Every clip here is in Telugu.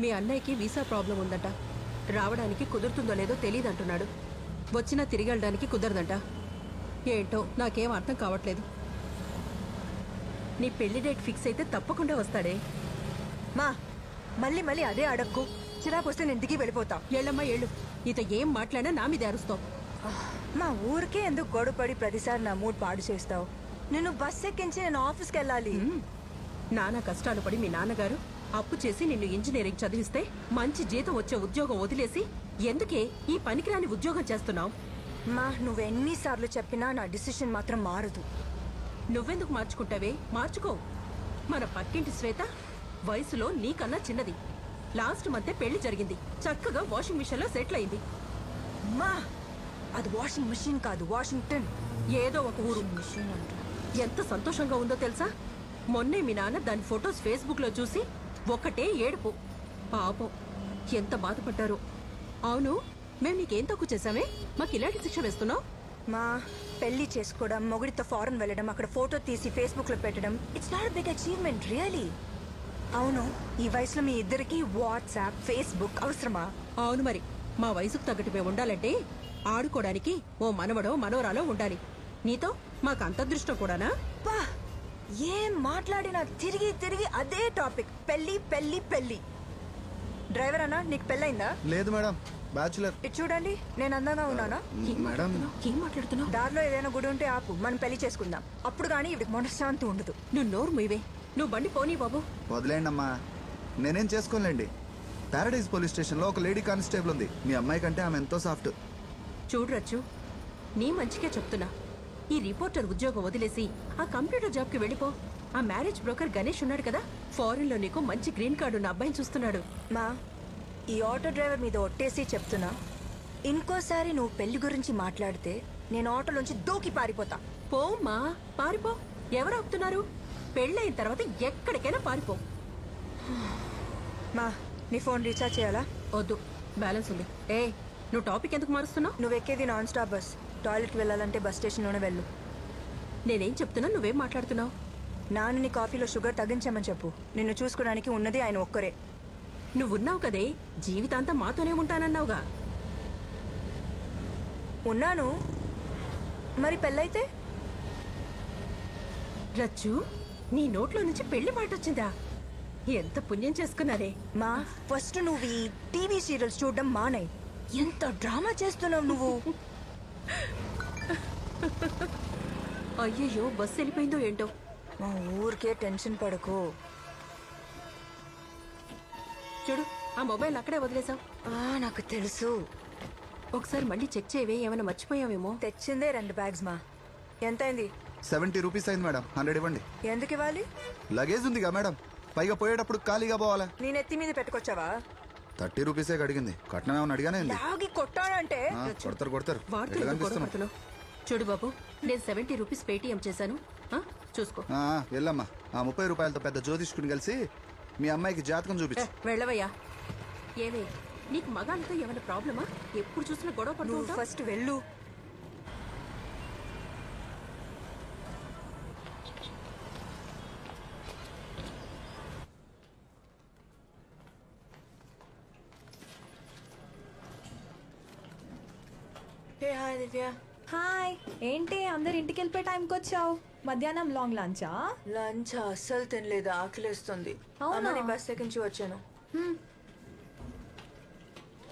మీ అన్నయ్యకి వీసా ప్రాబ్లం ఉందట. రావడానికి కుదురుతుందో లేదో తెలియదంటున్నాడు. వచ్చినా తిరిగి వెళ్ళడానికి కుదరదంట. ఏంటో నాకేం అర్థం కావట్లేదు. నీ పెళ్లి డేట్ ఫిక్స్ అయితే తప్పకుండా వస్తాడే. మా మళ్ళీ మళ్ళీ అదే అడక్కు. చిరాకు వస్తే నేను దిగి వెళ్ళిపోతా. ఏళ్ళమ్మా ఏళ్ళు. ఇత ఏం మాట్లాడినా నా మీద అరుస్తావు. మా ఊరికే ఎందుకు గొడవపడి ప్రతిసారి నా మూడ్ పాడు చేస్తావు? నేను బస్ ఎక్కించి నేను ఆఫీస్కి వెళ్ళాలి. నానా కష్టాలు పడి మీ నాన్నగారు అప్పు చేసి నిన్ను ఇంజనీరింగ్ చదివిస్తే మంచి జీతం వచ్చే ఉద్యోగం వదిలేసి ఎందుకే ఈ పనికిరాని ఉద్యోగం చేస్తున్నావు? మా నువ్వెన్నిసార్లు చెప్పినా నా డిసిషన్ మాత్రం మారదు. నువ్వెందుకు మార్చుకుంటావే? మార్చుకో. మన పక్కింటి శ్వేత వయసులో నీకన్నా చిన్నది. లాస్ట్ మంతే పెళ్లి జరిగింది. చక్కగా వాషింగ్ మిషన్ లో సెటిల్ అయింది. మా అది వాషింగ్ మిషన్ కాదు, వాషింగ్టన్. ఏదో ఒక ఊరు. మిషన్ అంట. ఎంత సంతోషంగా ఉందో తెలుసా? మొన్నే మీ నాన్న దాని ఫొటోస్ ఫేస్బుక్ లో చూసి ఒకటే ఏడుపు. పాపం ఎంత బాధపడ్డారు. అవును, మేము నీకేం తక్కువ చేశామే? మాకు ఇలాంటి శిక్ష వేస్తున్నావు? మా పెళ్లి చేసుకోవడం, మొగుడితో ఫారెన్ వెళ్ళడం, అక్కడ ఫోటో తీసి ఫేస్బుక్ లో పెట్టడం, it's not big achievement really. అవును, ఈ వయసులో మీ ఇద్దరికి వాట్సాప్, ఫేస్బుక్ అవసరమా? అవును మరి, మా వయసుకు తగ్గట్టు మేము ఉండాలంటే ఆడుకోవడానికి ఓ మనవడో మనవరాలో ఉండాలి. నీతో మాకు అంత అదృష్టం కూడానా? పా ఏం మాట్లాడినా తిరిగి తిరిగి అదే టాపిక్. పెళ్లి పెళ్లి పెళ్లి. డ్రైవర్ అన్నా, నీకు పెళ్ళైందా? లేదు మేడం, బ్యాచులర్. ఇది చూడండి, నేను అందంగా ఉన్నానా? మేడం ఏం మాట్లాడుతున్నావు? దారిలో ఏదైనా గుడి ఉంటే ఆపు, మనం పెళ్లి చేసుకుందాం. అప్పుడు కానీ ఇవిడికి మనశ్శాంతి ఉండదు. నువ్వు నోరు మీవే. నువ్వు బండి పోనీ బాబు. వదిలేండి అమ్మా, నేనేం చేసుకోలేండి. పారడైజ్ పోలీస్ స్టేషన్ లో ఒక లేడీ కానిస్టేబుల్ ఉంది. మీ అమ్మాయి కంటే ఆమె ఎంతో సాఫ్ట్. చూడరచ్చు, నీ మంచికే చెప్తున్నా. ఈ రిపోర్టర్ ఉద్యోగం వదిలేసి ఆ కంప్యూటర్ జాబ్ కి వెళ్ళిపో. ఆ మ్యారేజ్ బ్రోకర్ గణేష్ ఉన్నాడు కదా, ఫారెన్ లో నీకు మంచి గ్రీన్ కార్డు ఉన్న అబ్బాయిని చూస్తున్నాడు. మా ఈ ఆటో డ్రైవర్ మీద ఒట్టేసి చెప్తున్నా, ఇంకోసారి నువ్వు పెళ్లి గురించి మాట్లాడితే నేను ఆటోలోంచి దూకి పారిపోతా. పోమ్మా, పారిపో. ఎవరు ఆపుతున్నారు? పెళ్ళైన తర్వాత ఎక్కడికైనా పారిపో. మా నీ ఫోన్ రీఛార్జ్ చేయాలా? వద్దు, బ్యాలెన్స్ ఉంది. ఏ, నువ్వు టాపిక్ ఎందుకు మారుస్తున్నావు? నువ్వు ఎక్కేది నాన్ స్టాప్ బస్. టాయిలెట్కి వెళ్ళాలంటే బస్ స్టేషన్లోనే వెళ్ళు. నేనేం చెప్తున్నా, నువ్వేం మాట్లాడుతున్నావు? నాన్న నీ కాఫీలో షుగర్ తగ్గించమని చెప్పు. నిన్ను చూసుకోవడానికి ఉన్నది ఆయన ఒక్కరే. నువ్వున్నావు కదే, జీవితాంతం మాతోనే ఉంటానన్నావుగా. ఉన్నాను, మరి పెళ్ళైతే? రచ్చు, నీ నోట్లో నుంచి పెళ్లి మాట వచ్చిందా? ఎంత పుణ్యం చేసుకున్నారే. మా ఫస్ట్ నువ్వు ఈ టీవీ సీరియల్స్ చూడడం మానేయ్. ఎంత డ్రామా చేస్తున్నావు నువ్వు. అయ్యయ్యో, బస్సు వెళ్ళిపోయిందో ఏంటో. మా ఊరికే టెన్షన్ పడకు. చూడు, ఆ మొబైల్ అక్కడే వదిలేసావు. నాకు తెలుసు. ఒకసారి మళ్ళీ చెక్ చేయవే, ఏమైనా మర్చిపోయావేమో. తెచ్చిందే 2 బ్యాగ్స్. మా ఎంతైంది? 70 రూపీస్ అయింది మేడం. 100 ఇవ్వండి. ఎందుకు ఇవ్వాలి? లగేజ్ ఉందిగా మేడం, పైగా పోయేటప్పుడు ఖాళీగా పోవాలా? నేను ఎత్తి మీద పెట్టుకొచ్చావా? 30 రూపీసే అడిగింది. కట్నం ఏమన్నా అడిగానే ఉంది. లాగి కొట్టాడంటే కొడతారు కొడతారు. వాటితో ఎట్లా ఎందుకు కనిపిస్తున్నావు? గొడవపడుతున్నావు? చూడు బాబు, నేను 70 రూపీస్ పేటిఎం చేశాను. చూసుకో. వెళ్ళమ్మా. ఆ 30 రూపాయలతో పెద్ద జ్యోతిష్కుని కలిసి మీ అమ్మాయికి జాతకం చూపించు. వెళ్ళవయ్యా. ఏమే, నీకు మగాళ్ళతో ఏమైనా ప్రాబ్లమా? ఎప్పుడు చూసినా గొడవ పడుతూ నువ్వు ఉంటావు. ఫస్ట్ వెళ్ళు. హాయ్ దివ్య. హాయ్. ఏంటి అందరు ఇంటికి వెళ్ళిపోయే టైంకి వచ్చావు? మధ్యాహ్నం లాంగ్ లంచా? లంచ్ అస్సలు తినలేదు, ఆకలిస్తుంది. అవునా? బస్ ఎక్కించి వచ్చాను.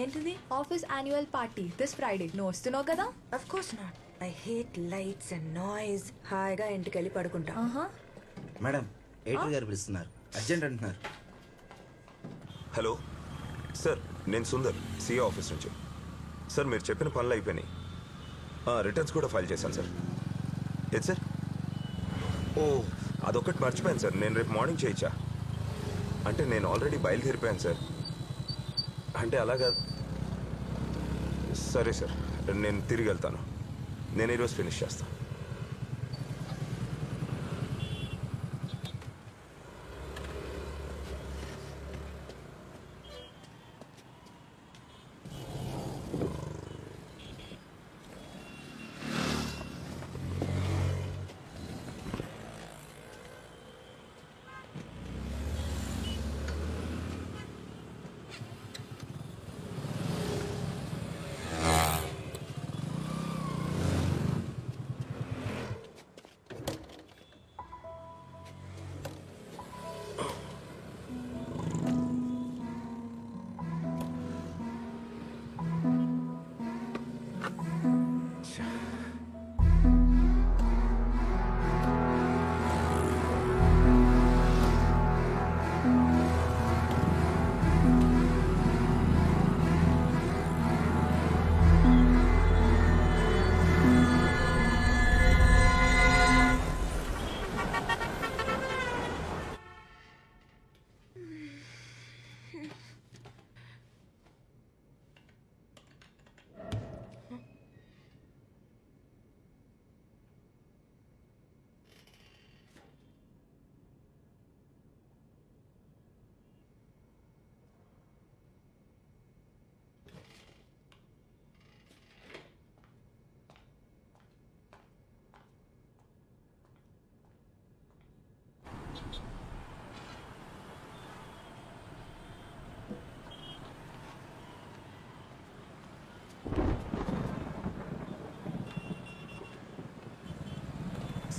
ఏంటిది? Office annual party this Friday. నువ్వు వస్తున్నావు కదా? Of course not. I hate lights and noise. హాయిగా ఇంటికి వెళ్ళి పడుకుంటా. మేడం, ఎడిటర్ గారు పిలుస్తున్నారు, అర్జెంట్ అంటున్నారు. హలో సార్, నేను సుందర్, సిఏ ఆఫీస్ నుంచి. సార్, మీరు చెప్పిన పనులు అయిపోయినాయి. రిటర్న్స్ కూడా ఫైల్ చేశాను సార్. ఏది సార్? ఓ, అదొక్కటి మర్చిపోయాను సార్. నేను రేపు మార్నింగ్ చేయొచ్చా? అంటే నేను ఆల్రెడీ బయలుదేరిపోయాను సార్. అంటే అలాగా. సరే సార్, నేను తిరిగి వెళ్తాను. నేను ఈరోజు ఫినిష్ చేస్తాను.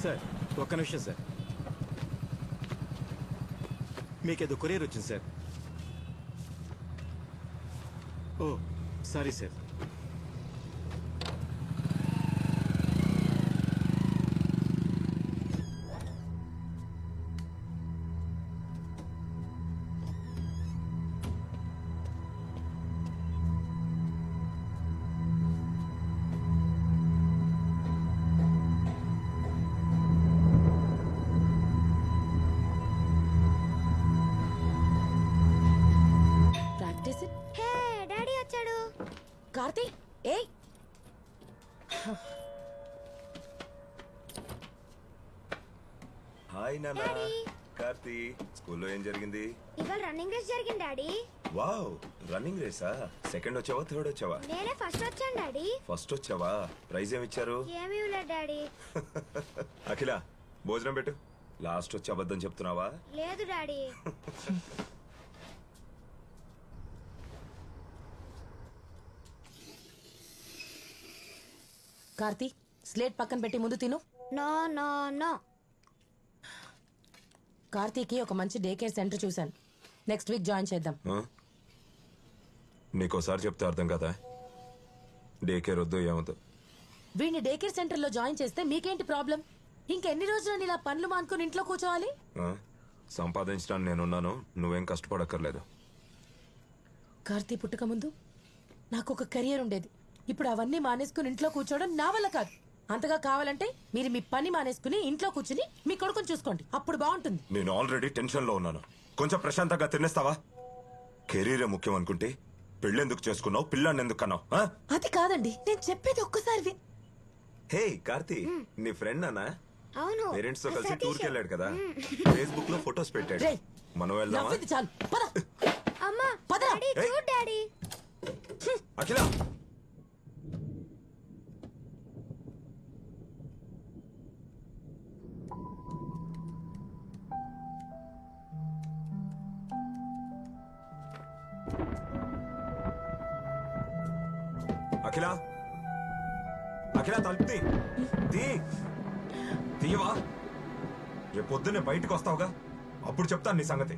సార్ ఒక్క నిమిషం సార్, మీకేదో కొరియర్ వచ్చింది sir. Oh sorry sir. Karthi ఏయ్ హాయ్ నాన్న. కార్తీ, స్కూల్లో ఏం జరిగింది? ఇవాళ రన్నింగ్ రేస్ జరిగింది డాడీ. వావ్, రన్నింగ్ రేసా? సెకండ్ వచ్చావా, థర్డ్ వచ్చావా? నేనే ఫస్ట్ వచ్చాను డాడీ. ఫస్ట్ వచ్చావా? ప్రైజ్ ఏమి ఇచ్చారు? ఏమీ ఇవ్వలేదు డాడీ. అఖిల, భోజనం పెట్టు. లాస్ట్ వచ్చి అబద్ధం చెప్తున్నావా? లేదు డాడీ. కార్తీ, స్లేట్ పక్కన పెట్టి ముందు తిను. No no no. కార్తీకి ఒక మంచి డే కేర్ సెంటర్ చూశాను, నెక్స్ట్ వీక్ జాయిన్ చేద్దాం. నీకోసారి చెప్తే అర్థం కదా. డే కేర్ వద్దు, ఏమవుతుంది? వీడిని డే కేర్ సెంటర్ లో జాయిన్ చేస్తే మీకేంటి ప్రాబ్లం? ఇంకెన్ని రోజులు ఇలా పనులు మానుకుని ఇంట్లో కూర్చోవాలి? సంపాదించడానికి నేనున్నాను, నువ్వేం కష్టపడక్కర్లేదు. కార్తీ పుట్టక ముందు నాకు ఒక కెరియర్ ఉండేది. ఇప్పుడు అవన్నీ మానేసుకుని ఇంట్లో కూర్చోవడం నా వల్ల కాదు. అంతగా కావాలంటే మీరు మీ పని మానేసుకుని ఇంట్లో కూర్చుని మీ కొడుకుని చూసుకోండి, అప్పుడు బాగుంటుంది. నేను ఆల్రెడీ టెన్షన్ లో ఉన్నాను, కొంచెం ప్రశాంతంగా తినేస్తావా? కెరీరే ముఖ్యం అనుకుంటే పెళ్ళెందుకు చేసుకున్నావు, పిల్లాన్ని ఎందుకు కన్నావు? అది కాదండి, నేను చెప్పేది ఒక్కసారి. హే కార్తీ, నీ ఫ్రెండ్ అన్నా? అవును, పేరెంట్స్ తో కలిసి టూర్కి వెళ్ళాడు కదా, ఫేస్బుక్ లో ఫొటోస్ పెట్టాడు. రేయ్, మనం వెళ్దామా? నవ్వింది చాలు, పద. అమ్మా పద. డాడీ, ఏయ్. చూడు డాడీ. అఖిల, అఖిల, అఖిల తలుపు తీయవా? రేపు పొద్దున్నే బయటకు వస్తావుగా, అప్పుడు చెప్తాను నీ సంగతి.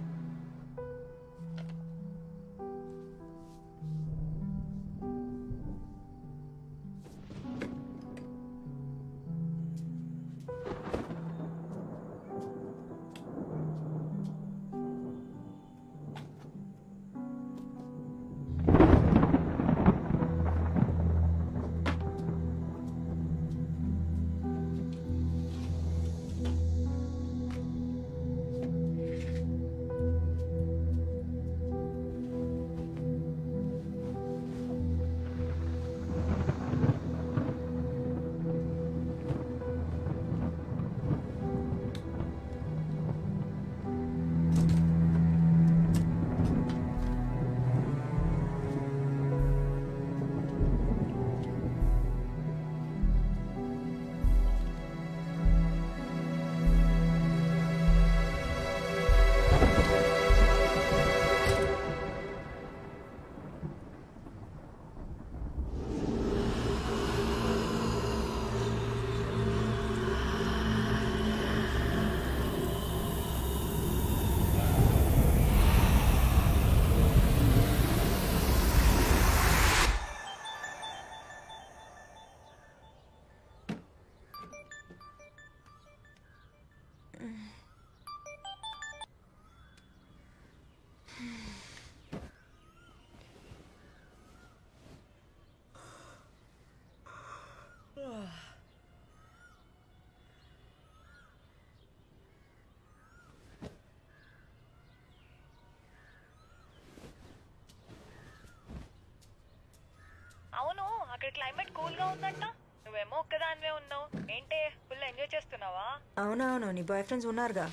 అవును, అక్కడ క్లైమేట్ కూల్ గా ఉందంట, నువ్వేమో ఒక్కదానివే ఉన్నావు. ఏంటే, ఫుల్ ఎంజాయ్ చేస్తున్నావా? అవునవును, నీ బాయ్ ఫ్రెండ్స్ ఉన్నారుగా,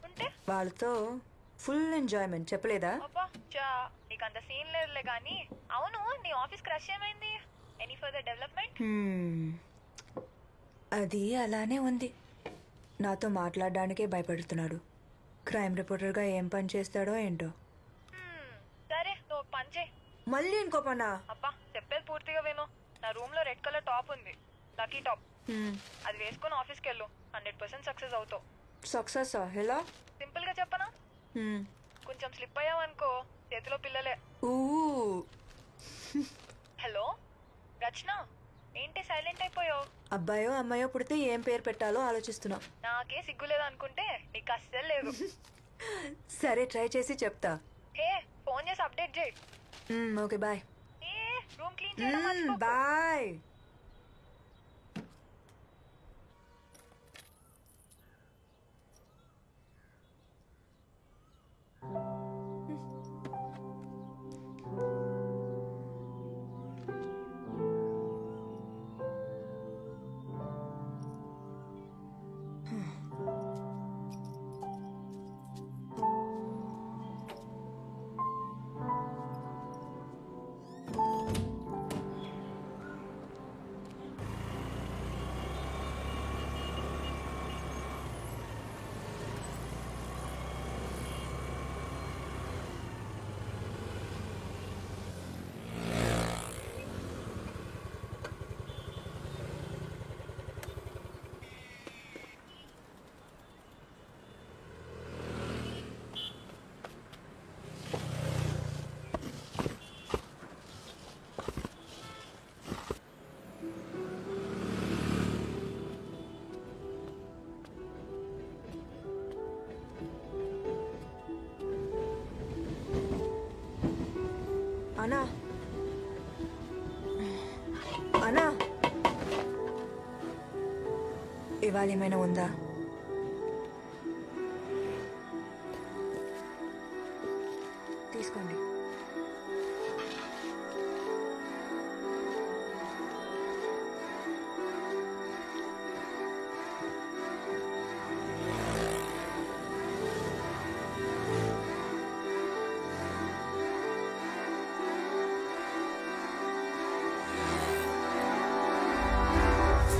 ఉంటే వాళ్ళతో ఫుల్ ఎంజాయ్మెంట్. చెప్పలేదా? అబ్బా చా, నీకు అంత సీన్ లేదులే గానీ. అవును, నీ ఆఫీస్ క్రష్ ఏమైంది? Any further development? అది అలానే ఉంది. నాతో మాట్లాడడానికే భయపడుతున్నాడు. క్రైమ్ రిపోర్టర్గా ఏం పని చేస్తాడో ఏంటో. సరే, నువ్వు పని చేయి. మళ్ళీ ఇంకో పనా? అబ్బా చెప్పేది పూర్తిగా విను. నా రూమ్ లో రెడ్ కలర్ టాప్ ఉంది, లక్కీ టాప్. అది వేసుకొని ఆఫీస్కి వెళ్ళు 100% సక్సెస్ అవుతావు. సక్సెస్ ఎలా? సింపుల్ గా చెప్పనా, కొంచెం స్లిప్ అయ్యావనుకో చేతిలో పిల్లలే. హలో రచన, ఏంటి సైలెంట్ అయిపోయావు? అబ్బాయో అమ్మాయో పుడితే ఏం పేరు పెట్టాలో ఆలోచిస్తున్నా. నాకే సిగ్గులేదు అనుకుంటే నీకు అస్సలు లేదు. సరే ట్రై చేసి చెప్తా. హే ఫోన్ చేసి అప్డేట్ చేయి. Okay bye. రూమ్ క్లీన్ చేయడం మర్చిపోకు. బాయ్. అనా అనా, ఇవాళ ఏమైనా ఉందా?